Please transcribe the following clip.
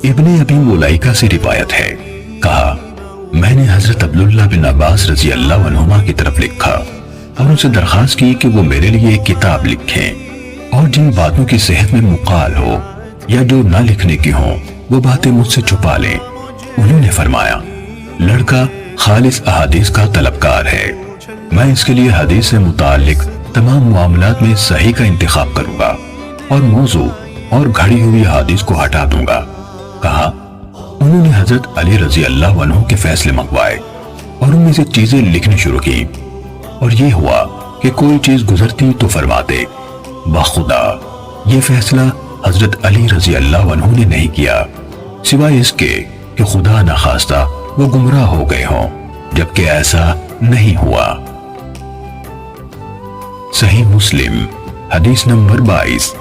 ابن अबी मुलाइका से रिवायत है, कहा मैंने हजरत अब्दुल्लाह बिन अब्बास रजी अल्लाह अन्हुमा की तरफ लिखा और उनसे दरखास्त की कि वो मेरे लिए एक किताब लिखें और जिन बातों की सेहत में मुकाल हो या जो ना लिखने की हो वो बातें मुझसे छुपा लें। उन्होंने फरमाया, लड़का खालिस अहादीस का तलबकार है, मैं इसके लिए हदीस से मुताल्लिक तमाम मामलात में सही का इंतखाब करूंगा और मौजू और घड़ी हुई हदीस को हटा दूंगा। कहा, उन्होंने हजरत अली रजी अल्लाह अन्हु के फैसले मंगवाए और उनमें से चीजें लिखनी शुरू की और ये हुआ कि कोई चीज गुजरती तो फरमाते, बाखुदा ये फैसला हजरत अली रजी अल्लाह अन्हु ने नहीं किया सिवाय इसके कि खुदा न खास्ता वो गुमराह हो गए हों, जबकि ऐसा नहीं हुआ। सही मुस्लिम हदीस नंबर 22।